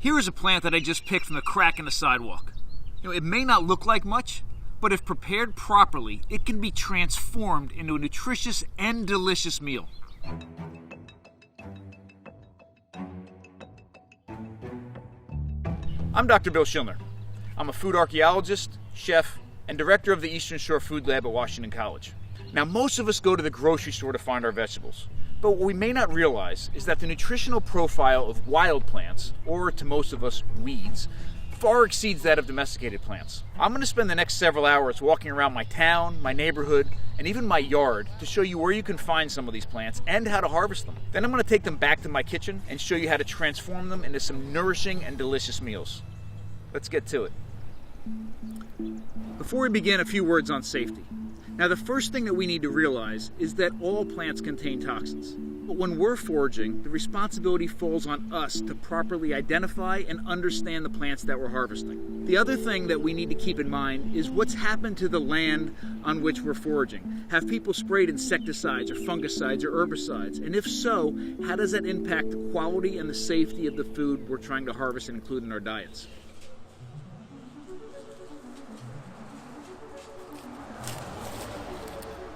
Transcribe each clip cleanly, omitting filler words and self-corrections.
Here is a plant that I just picked from the crack in the sidewalk. It may not look like much, but if prepared properly, it can be transformed into a nutritious and delicious meal. I'm Dr. Bill Schindler. I'm a food archaeologist, chef, and director of the Eastern Shore Food Lab at Washington College. Now, most of us go to the grocery store to find our vegetables. But what we may not realize is that the nutritional profile of wild plants, or to most of us, weeds, far exceeds that of domesticated plants. I'm going to spend the next several hours walking around my town, my neighborhood, and even my yard to show you where you can find some of these plants and how to harvest them. Then I'm going to take them back to my kitchen and show you how to transform them into some nourishing and delicious meals. Let's get to it. Before we begin, a few words on safety. Now, the first thing that we need to realize is that all plants contain toxins. But when we're foraging, the responsibility falls on us to properly identify and understand the plants that we're harvesting. The other thing that we need to keep in mind is what's happened to the land on which we're foraging. Have people sprayed insecticides or fungicides or herbicides? And if so, how does that impact the quality and the safety of the food we're trying to harvest and include in our diets?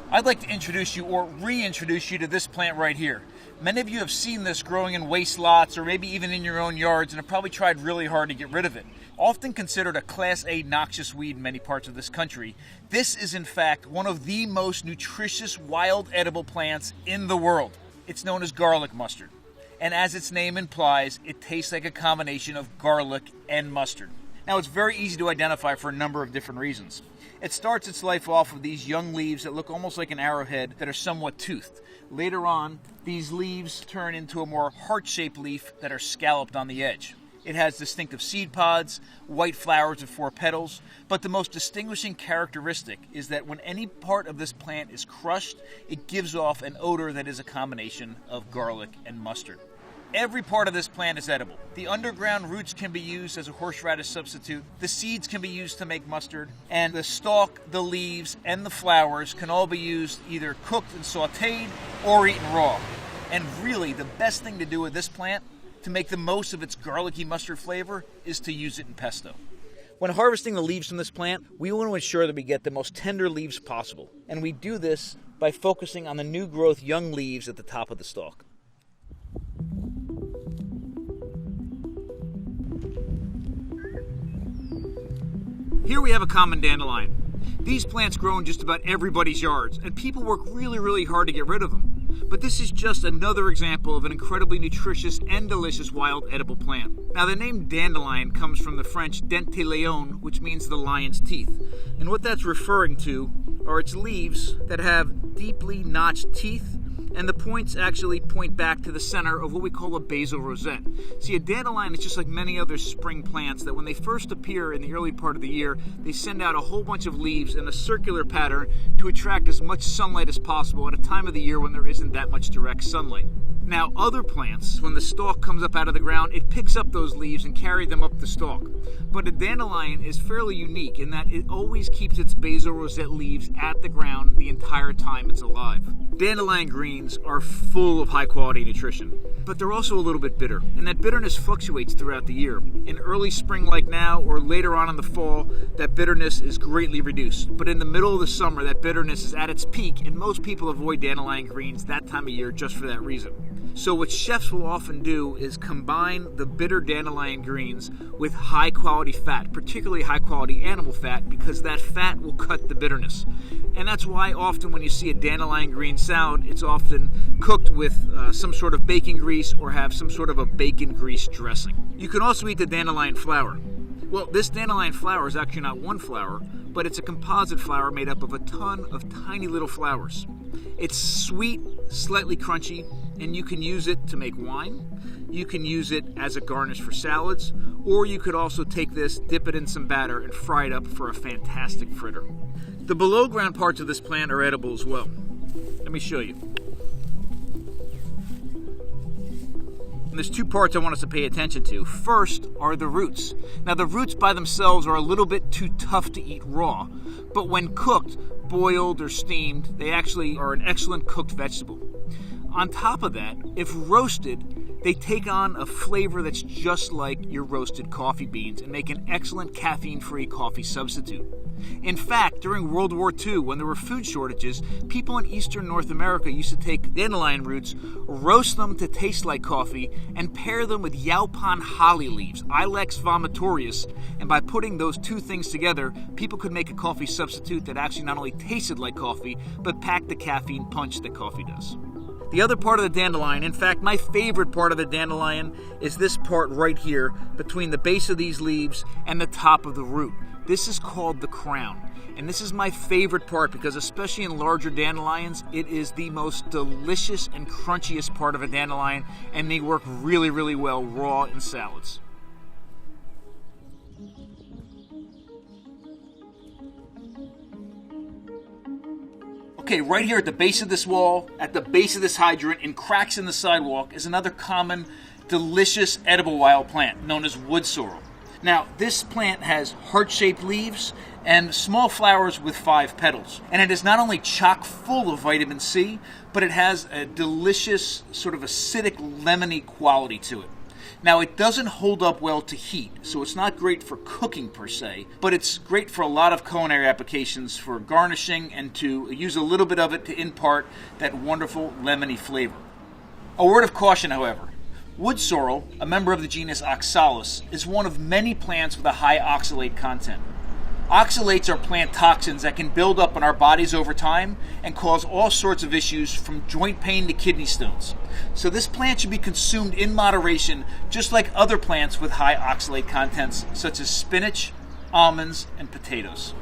I'd like to introduce you or reintroduce you to this plant right here. Many of you have seen this growing in waste lots or maybe even in your own yards and have probably tried really hard to get rid of it. Often considered a Class A noxious weed in many parts of this country, this is in fact one of the most nutritious wild edible plants in the world. It's known as garlic mustard. And as its name implies, it tastes like a combination of garlic and mustard. Now, it's very easy to identify for a number of different reasons. It starts its life off with these young leaves that look almost like an arrowhead that are somewhat toothed. Later on, these leaves turn into a more heart-shaped leaf that are scalloped on the edge. It has distinctive seed pods, white flowers with 4 petals, but the most distinguishing characteristic is that when any part of this plant is crushed, it gives off an odor that is a combination of garlic and mustard. Every part of this plant is edible. The underground roots can be used as a horseradish substitute, the seeds can be used to make mustard, and the stalk, the leaves, and the flowers can all be used either cooked and sauteed or eaten raw. And really, the best thing to do with this plant, to make the most of its garlicky mustard flavor, is to use it in pesto. When harvesting the leaves from this plant, we want to ensure that we get the most tender leaves possible. And we do this by focusing on the new growth young leaves at the top of the stalk. Here we have a common dandelion. These plants grow in just about everybody's yards, and people work really hard to get rid of them. But this is just another example of an incredibly nutritious and delicious wild edible plant. Now, the name dandelion comes from the French Dandelion, which means the lion's teeth. And what that's referring to are its leaves that have deeply notched teeth, and the points actually point back to the center of what we call a basal rosette. See, a dandelion is just like many other spring plants that when they first appear in the early part of the year, they send out a whole bunch of leaves in a circular pattern to attract as much sunlight as possible at a time of the year when there isn't that much direct sunlight. Now, other plants, when the stalk comes up out of the ground, it picks up those leaves and carries them up the stalk. But a dandelion is fairly unique in that it always keeps its basal rosette leaves at the ground the entire time it's alive. Dandelion greens are full of high-quality nutrition, but they're also a little bit bitter, and that bitterness fluctuates throughout the year. In early spring like now, or later on in the fall, that bitterness is greatly reduced. But in the middle of the summer, that bitterness is at its peak, and most people avoid dandelion greens that time of year just for that reason. So what chefs will often do is combine the bitter dandelion greens with high-quality fat, particularly high-quality animal fat, because that fat will cut the bitterness. And that's why often when you see a dandelion green salad, it's often cooked with some sort of bacon grease or have some sort of a bacon grease dressing. You can also eat the dandelion flower. Well, this dandelion flower is actually not one flower, but it's a composite flower made up of a ton of tiny little flowers. It's sweet, slightly crunchy, and you can use it to make wine. You can use it as a garnish for salads, or you could also take this, dip it in some batter, and fry it up for a fantastic fritter. The below ground parts of this plant are edible as well. Let me show you. And there's 2 parts I want us to pay attention to. First are the roots. Now, the roots by themselves are a little bit too tough to eat raw, but when cooked, boiled or steamed, they actually are an excellent cooked vegetable. On top of that, if roasted, They take on a flavor that's just like your roasted coffee beans and make an excellent caffeine-free coffee substitute. In fact, during World War II, when there were food shortages, people in Eastern North America used to take dandelion roots, roast them to taste like coffee, and pair them with Yaupon holly leaves, Ilex vomitorius, and by putting those two things together, people could make a coffee substitute that actually not only tasted like coffee, but packed the caffeine punch that coffee does. The other part of the dandelion, in fact, my favorite part of the dandelion, is this part right here between the base of these leaves and the top of the root. This is called the crown. And this is my favorite part because especially in larger dandelions, it is the most delicious and crunchiest part of a dandelion, and they work really, really well raw in salads. Okay, right here at the base of this wall, at the base of this hydrant, in cracks in the sidewalk, is another common, delicious, edible wild plant known as wood sorrel. Now, this plant has heart-shaped leaves and small flowers with 5 petals. And it is not only chock full of vitamin C, but it has a delicious, sort of acidic, lemony quality to it. Now, it doesn't hold up well to heat, so it's not great for cooking per se, but it's great for a lot of culinary applications for garnishing and to use a little bit of it to impart that wonderful lemony flavor. A word of caution, however. Wood sorrel, a member of the genus Oxalis, is one of many plants with a high oxalate content. Oxalates are plant toxins that can build up in our bodies over time and cause all sorts of issues from joint pain to kidney stones. So this plant should be consumed in moderation, just like other plants with high oxalate contents, such as spinach, almonds, and potatoes.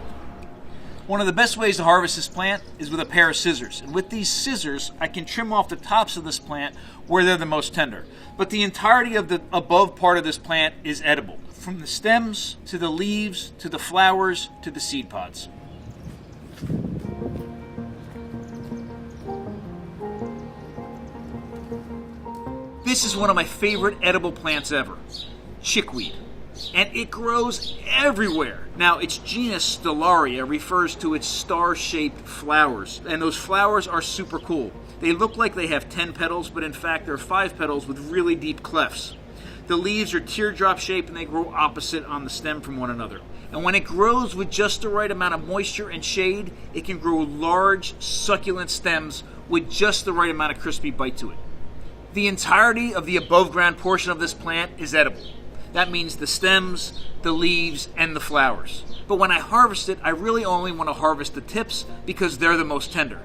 One of the best ways to harvest this plant is with a pair of scissors. And with these scissors, I can trim off the tops of this plant where they're the most tender. But the entirety of the above part of this plant is edible, from the stems to the leaves to the flowers to the seed pods. This is one of my favorite edible plants ever, chickweed. And it grows everywhere. Now, its genus Stellaria refers to its star-shaped flowers, and those flowers are super cool. They look like they have 10 petals, but in fact they're 5 petals with really deep clefts. The leaves are teardrop-shaped and they grow opposite on the stem from one another. And when it grows with just the right amount of moisture and shade, it can grow large, succulent stems with just the right amount of crispy bite to it. The entirety of the above-ground portion of this plant is edible. That means the stems, the leaves, and the flowers. But when I harvest it, I really only want to harvest the tips because they're the most tender.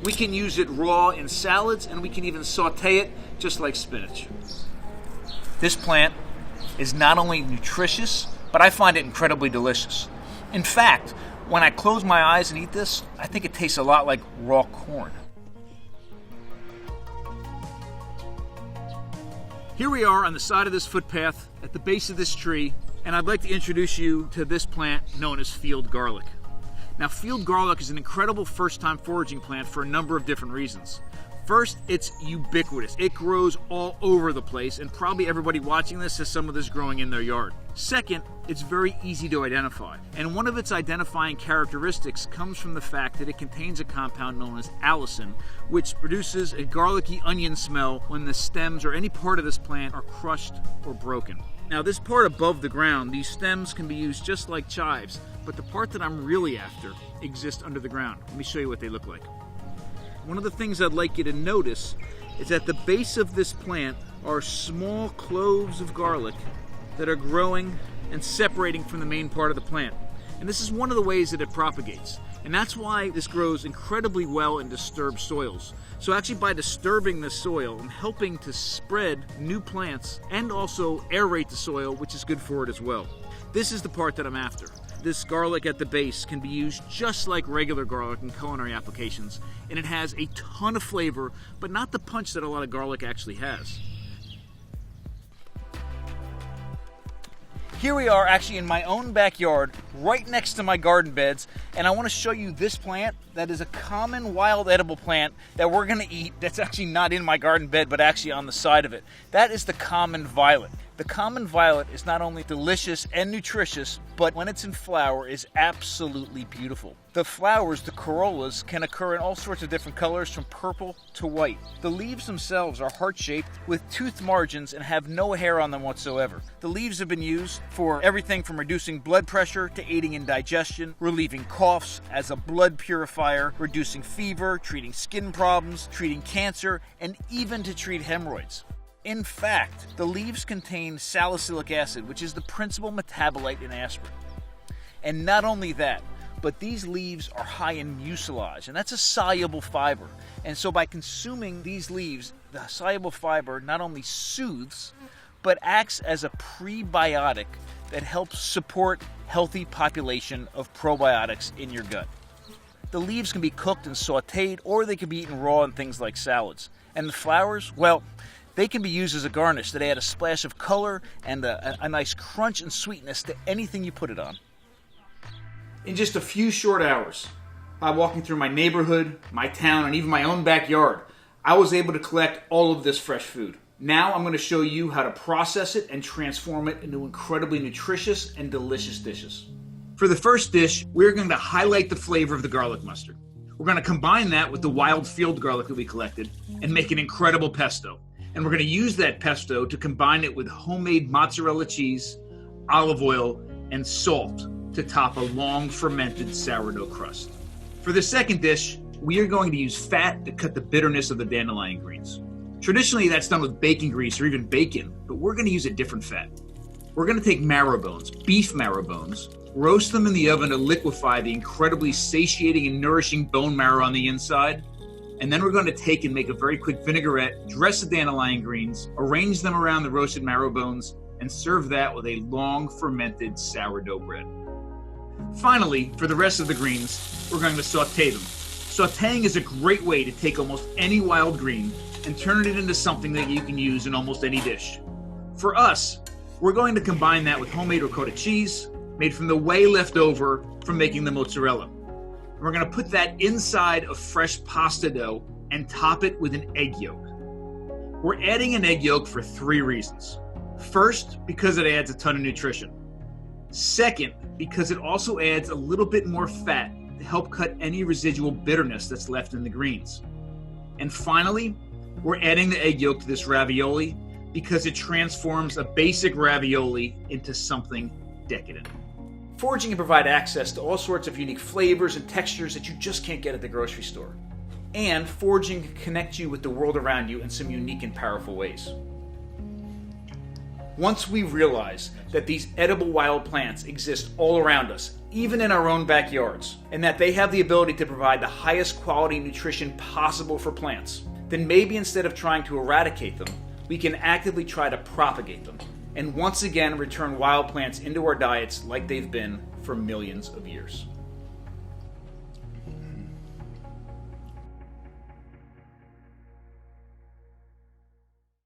We can use it raw in salads, and we can even saute it just like spinach. This plant is not only nutritious, but I find it incredibly delicious. In fact, when I close my eyes and eat this, I think it tastes a lot like raw corn. Here we are on the side of this footpath at the base of this tree, and I'd like to introduce you to this plant known as field garlic. Now, field garlic is an incredible first-time foraging plant for a number of different reasons. First, it's ubiquitous. It grows all over the place, and probably everybody watching this has some of this growing in their yard. Second, it's very easy to identify, and one of its identifying characteristics comes from the fact that it contains a compound known as allicin, which produces a garlicky onion smell when the stems or any part of this plant are crushed or broken. Now, this part above the ground, these stems can be used just like chives, but the part that I'm really after exists under the ground. Let me show you what they look like. One of the things I'd like you to notice is at the base of this plant are small cloves of garlic that are growing and separating from the main part of the plant. And this is one of the ways that it propagates. And that's why this grows incredibly well in disturbed soils. So actually by disturbing the soil, I'm helping to spread new plants and also aerate the soil, which is good for it as well. This is the part that I'm after. This garlic at the base can be used just like regular garlic in culinary applications, and it has a ton of flavor, but not the punch that a lot of garlic actually has. Here we are actually in my own backyard, right next to my garden beds, and I want to show you this plant that is a common wild edible plant that we're going to eat that's actually not in my garden bed, but actually on the side of it. That is the common violet. The common violet is not only delicious and nutritious, but when it's in flower is absolutely beautiful. The flowers, the corollas, can occur in all sorts of different colors from purple to white. The leaves themselves are heart-shaped with toothed margins and have no hair on them whatsoever. The leaves have been used for everything from reducing blood pressure to aiding in digestion, relieving coughs, as a blood purifier, reducing fever, treating skin problems, treating cancer, and even to treat hemorrhoids. In fact, the leaves contain salicylic acid, which is the principal metabolite in aspirin. And not only that, but these leaves are high in mucilage, and that's a soluble fiber. And so by consuming these leaves, the soluble fiber not only soothes, but acts as a prebiotic that helps support healthy population of probiotics in your gut. The leaves can be cooked and sautéed, or they can be eaten raw in things like salads. And the flowers, well, they can be used as a garnish that add a splash of color and a nice crunch and sweetness to anything you put it on. In just a few short hours, by walking through my neighborhood, my town, and even my own backyard, I was able to collect all of this fresh food. Now I'm going to show you how to process it and transform it into incredibly nutritious and delicious dishes. For the first dish, we're going to highlight the flavor of the garlic mustard. We're going to combine that with the wild field garlic that we collected and make an incredible pesto. And we're going to use that pesto to combine it with homemade mozzarella cheese, olive oil, and salt to top a long fermented sourdough crust. For the second dish, we are going to use fat to cut the bitterness of the dandelion greens. Traditionally, that's done with bacon grease or even bacon, but we're going to use a different fat. We're going to take marrow bones, beef marrow bones, roast them in the oven to liquefy the incredibly satiating and nourishing bone marrow on the inside. And then we're going to take and make a very quick vinaigrette, dress the dandelion greens, arrange them around the roasted marrow bones, and serve that with a long fermented sourdough bread. Finally, for the rest of the greens, we're going to sauté them. Sautéing is a great way to take almost any wild green and turn it into something that you can use in almost any dish. For us, we're going to combine that with homemade ricotta cheese, made from the whey left over from making the mozzarella. We're going to put that inside of fresh pasta dough and top it with an egg yolk. We're adding an egg yolk for 3 reasons. First, because it adds a ton of nutrition. Second, because it also adds a little bit more fat to help cut any residual bitterness that's left in the greens. And finally, we're adding the egg yolk to this ravioli because it transforms a basic ravioli into something decadent. Foraging can provide access to all sorts of unique flavors and textures that you just can't get at the grocery store. And foraging can connect you with the world around you in some unique and powerful ways. Once we realize that these edible wild plants exist all around us, even in our own backyards, and that they have the ability to provide the highest quality nutrition possible for plants, then maybe instead of trying to eradicate them, we can actively try to propagate them, and once again return wild plants into our diets like they've been for millions of years.